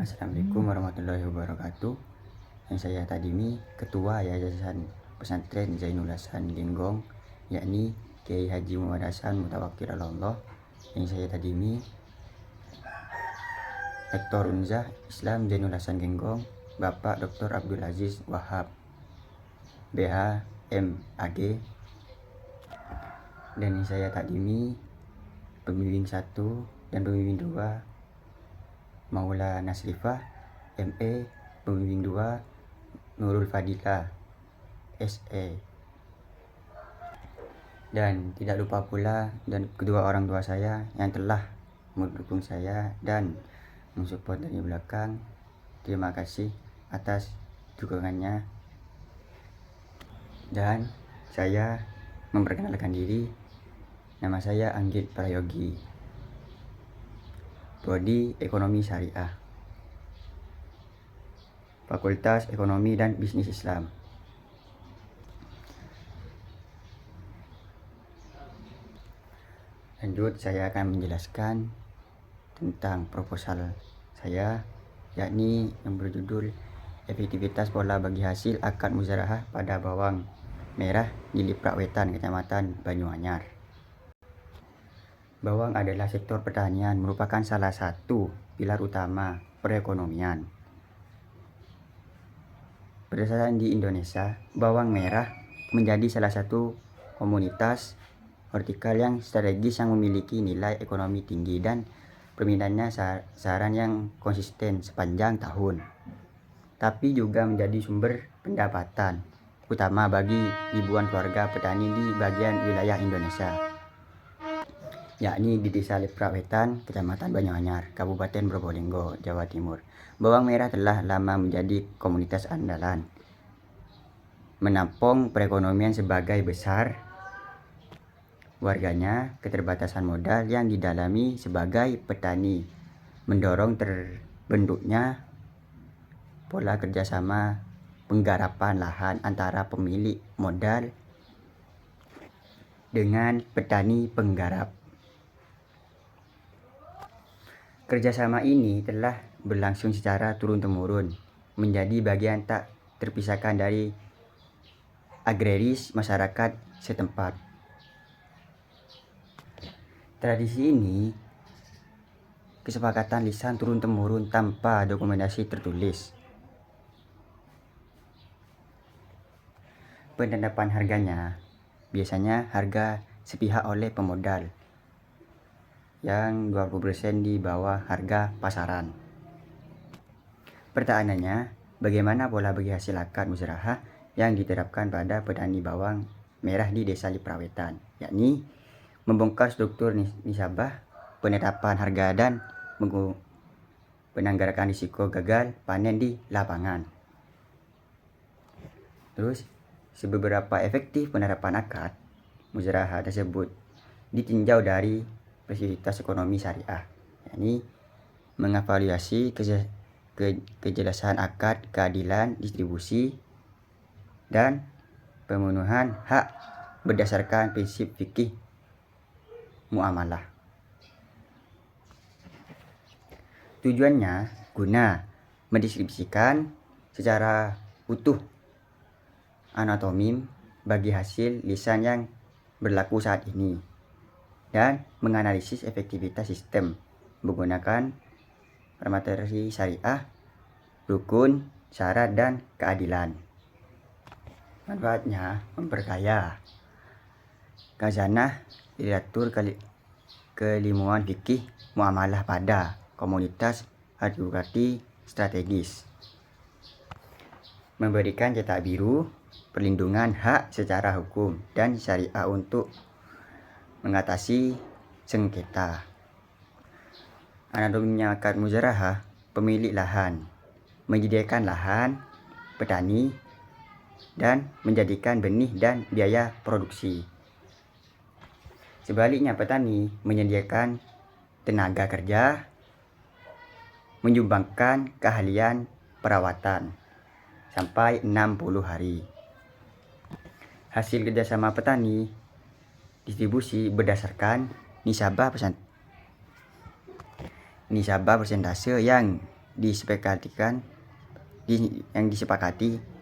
Assalamualaikum warahmatullahi wabarakatuh. Yang saya Tadimi, Ketua Yayasan Pesantren Zainul Hasan Linggong, yakni Kiai Haji Muhammad Hasan Mutawakkil Allah. Yang saya Tadimi, Rektor Unzah Islam Zainul Hasan Linggong, Bapak Dr. Abdul Aziz Wahab, BH MAG. Dan yang saya Tadimi, Pembimbing 1 dan Pembimbing 2, Maula Nasrifah ME, Pembimbing 2 Nurul Fadilah SE. Dan tidak lupa pula dan kedua orang tua saya yang telah mendukung saya dan mensupport dari belakang. Terima kasih atas dukungannya. Dan saya memperkenalkan diri. Nama saya Anggit Prayogi, Prodi Ekonomi Syariah, Fakultas Ekonomi dan Bisnis Islam. Lanjut, saya akan menjelaskan tentang proposal saya, yakni yang berjudul Efektivitas Pola Bagi Hasil Akad Muzarahah pada Bawang Merah di Liprah Wetan, Kecamatan Banyuanyar. Bawang adalah sektor pertanian, merupakan salah satu pilar utama perekonomian. Berdasarkan di Indonesia, bawang merah menjadi salah satu komoditas hortikal yang strategis yang memiliki nilai ekonomi tinggi dan permintaannya saran yang konsisten sepanjang tahun. Tapi juga menjadi sumber pendapatan utama bagi ribuan keluarga petani di bagian wilayah Indonesia, yakni di Desa Liprah Wetan, Kecamatan Banyuanyar, Kabupaten Probolinggo, Jawa Timur. Bawang merah telah lama menjadi komoditas andalan, menampung perekonomian sebagai besar warganya. Keterbatasan modal yang didalami sebagai petani mendorong terbentuknya pola kerjasama penggarapan lahan antara pemilik modal dengan petani penggarap. Kerjasama ini telah berlangsung secara turun-temurun, menjadi bagian tak terpisahkan dari agraris masyarakat setempat. Tradisi ini kesepakatan lisan turun-temurun tanpa dokumentasi tertulis. Penetapan harganya biasanya harga sepihak oleh pemodal yang 20% di bawah harga pasaran. Pertanyaannya, bagaimana pola bagi hasil akad muzarahah yang diterapkan pada petani bawang merah di Desa Liprah Wetan, yakni membongkar struktur nisabah, penetapan harga, dan penanggulangan risiko gagal panen di lapangan. Terus, seberapa efektif penerapan akad muzarahah tersebut ditinjau dari fasilitas ekonomi syariah, yakni mengevaluasi kejelasan akad, keadilan distribusi, dan pemenuhan hak berdasarkan prinsip fikih muamalah. Tujuannya guna mendeskripsikan secara utuh anatomi bagi hasil lisan yang berlaku saat ini dan menganalisis efektivitas sistem menggunakan parameter syariah, rukun, syarat, dan keadilan. Manfaatnya memperkaya khazanah literatur keilmuan fikih muamalah pada komunitas advokasi strategis, memberikan cetak biru perlindungan hak secara hukum dan syariah untuk mengatasi sengketa. Anatominya akad muzarahah, pemilik lahan menyediakan lahan petani dan menjadikan benih dan biaya produksi. Sebaliknya, petani menyediakan tenaga kerja, menyumbangkan keahlian perawatan sampai 60 hari. Hasil kerjasama petani distribusi berdasarkan nisabah persentase yang disepakati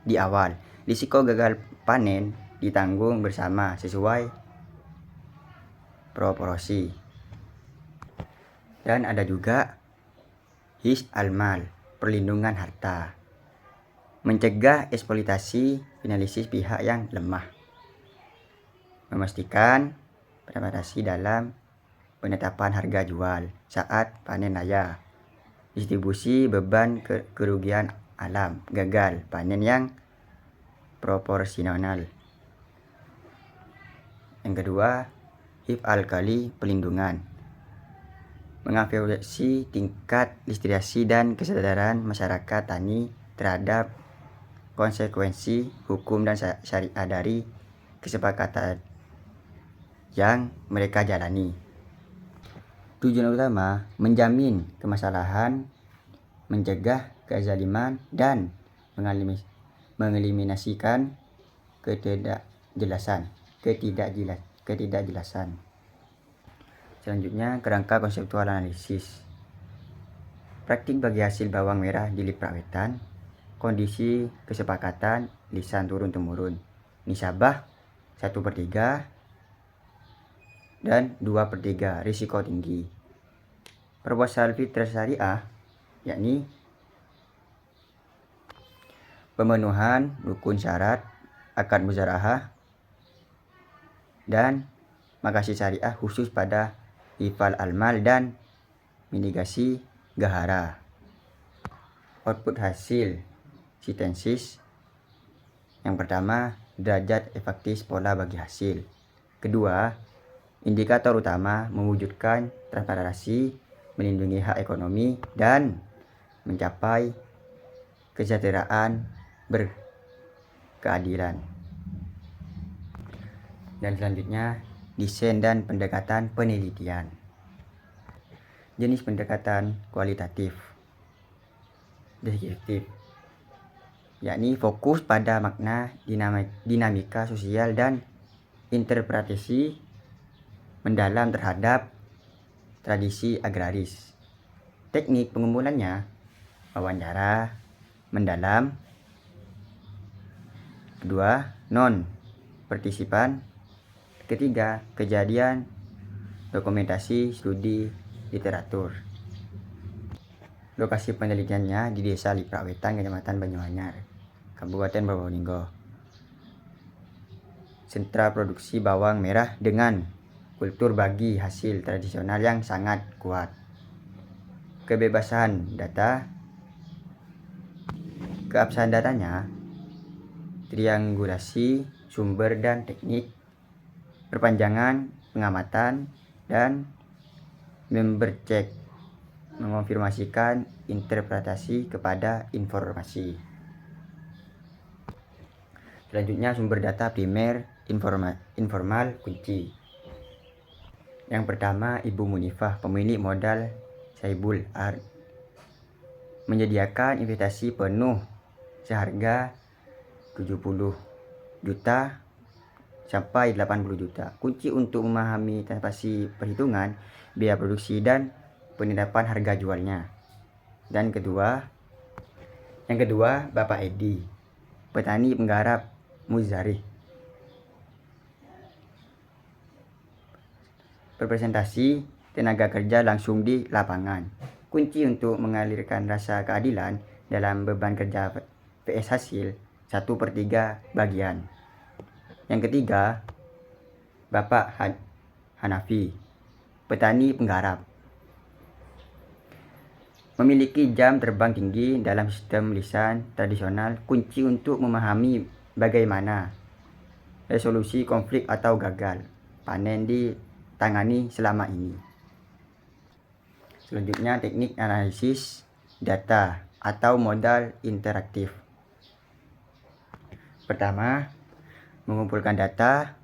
di awal. Risiko gagal panen ditanggung bersama sesuai proporsi. Dan ada juga hifz al-mal, perlindungan harta, mencegah eksploitasi, analisis pihak yang lemah, memastikan partisipasi dalam penetapan harga jual saat panen raya, distribusi beban kerugian alam, gagal panen yang proporsional. Yang kedua, hifz al-kali, pelindungan, mengevaluasi tingkat literasi dan kesadaran masyarakat tani terhadap konsekuensi hukum dan syariah dari kesepakatan yang mereka jalani. Tujuan utama menjamin kemasalahan, mencegah kezaliman, dan mengeliminasikan ketidakjelasan. Selanjutnya, kerangka konseptual analisis. Praktik bagi hasil bawang merah di perawetan, kondisi kesepakatan lisan turun-temurun, nisabah 1/3 dan 2/3, risiko tinggi. Proposal fitrah syariah, yakni pemenuhan rukun syarat, akad muzarahah, dan makasih syariah khusus pada hifz al-mal dan mitigasi gahara. Output hasil sintesis. Yang pertama, derajat efektif pola bagi hasil. Kedua, indikator utama mewujudkan transparansi, melindungi hak ekonomi, dan mencapai kesejahteraan berkeadilan. Dan selanjutnya, desain dan pendekatan penelitian. Jenis pendekatan kualitatif deskriptif, yakni fokus pada makna, dinamika sosial, dan interpretasi mendalam terhadap tradisi agraris. Teknik pengumpulannya wawancara mendalam. Kedua, non partisipan. Ketiga, kejadian, dokumentasi, studi, literatur. Lokasi penelitiannya di Desa Liprakwetan, Kecamatan Banyuanyar, Kabupaten Probolinggo. Sentra produksi bawang merah dengan kultur bagi hasil tradisional yang sangat kuat. Kebebasan data. Keabsahan datanya, triangulasi sumber dan teknik, perpanjangan pengamatan, dan membercek, mengonfirmasikan interpretasi kepada informasi. Selanjutnya, sumber data primer informal kunci. Yang pertama, Ibu Munifah, pemilik modal Saibul Ard, menyediakan investasi penuh seharga 70 juta sampai 80 juta. Kunci untuk memahami transaksi perhitungan biaya produksi dan penetapan harga jualnya. Dan yang kedua, Bapak Edi, petani penggarap Muzarih, representasi tenaga kerja langsung di lapangan. Kunci untuk mengalirkan rasa keadilan dalam beban kerja PS hasil 1/3 bagian. Yang ketiga, Bapak Hanafi, petani penggarap, memiliki jam terbang tinggi dalam sistem lisan tradisional. Kunci untuk memahami bagaimana resolusi konflik atau gagal panen ditangani selama ini. Selanjutnya, teknik analisis data atau modal interaktif. Pertama, mengumpulkan data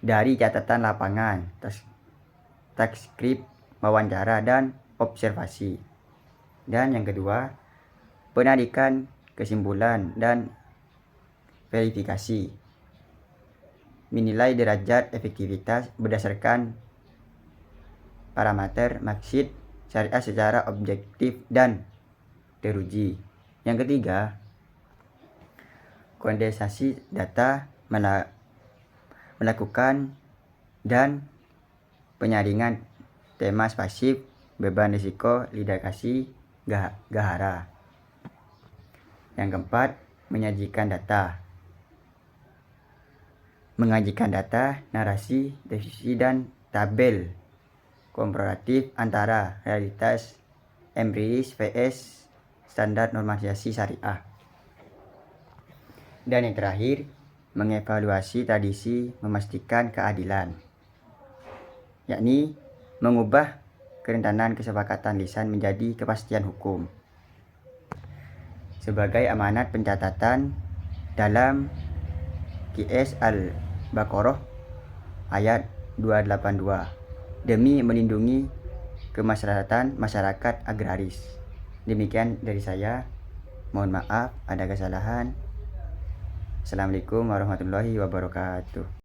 dari catatan lapangan, transkrip, wawancara, dan observasi. Dan yang kedua, penarikan kesimpulan dan verifikasi. Menilai derajat efektivitas berdasarkan parameter maksud syariah secara objektif dan teruji. Yang ketiga, kondensasi data melakukan dan penyaringan tema pasif, beban risiko, lidakasi, gahara. Yang keempat, menyajikan data, narasi, definisi, dan tabel komparatif antara realitas empiris vs standar normalisasi syariah. Dan yang terakhir, mengevaluasi tradisi, memastikan keadilan, yakni mengubah kerentanan kesepakatan lisan menjadi kepastian hukum sebagai amanat pencatatan dalam QS Al-Baqarah ayat 282 demi melindungi kemaslahatan masyarakat agraris. Demikian dari saya. Mohon maaf ada kesalahan. Assalamualaikum warahmatullahi wabarakatuh.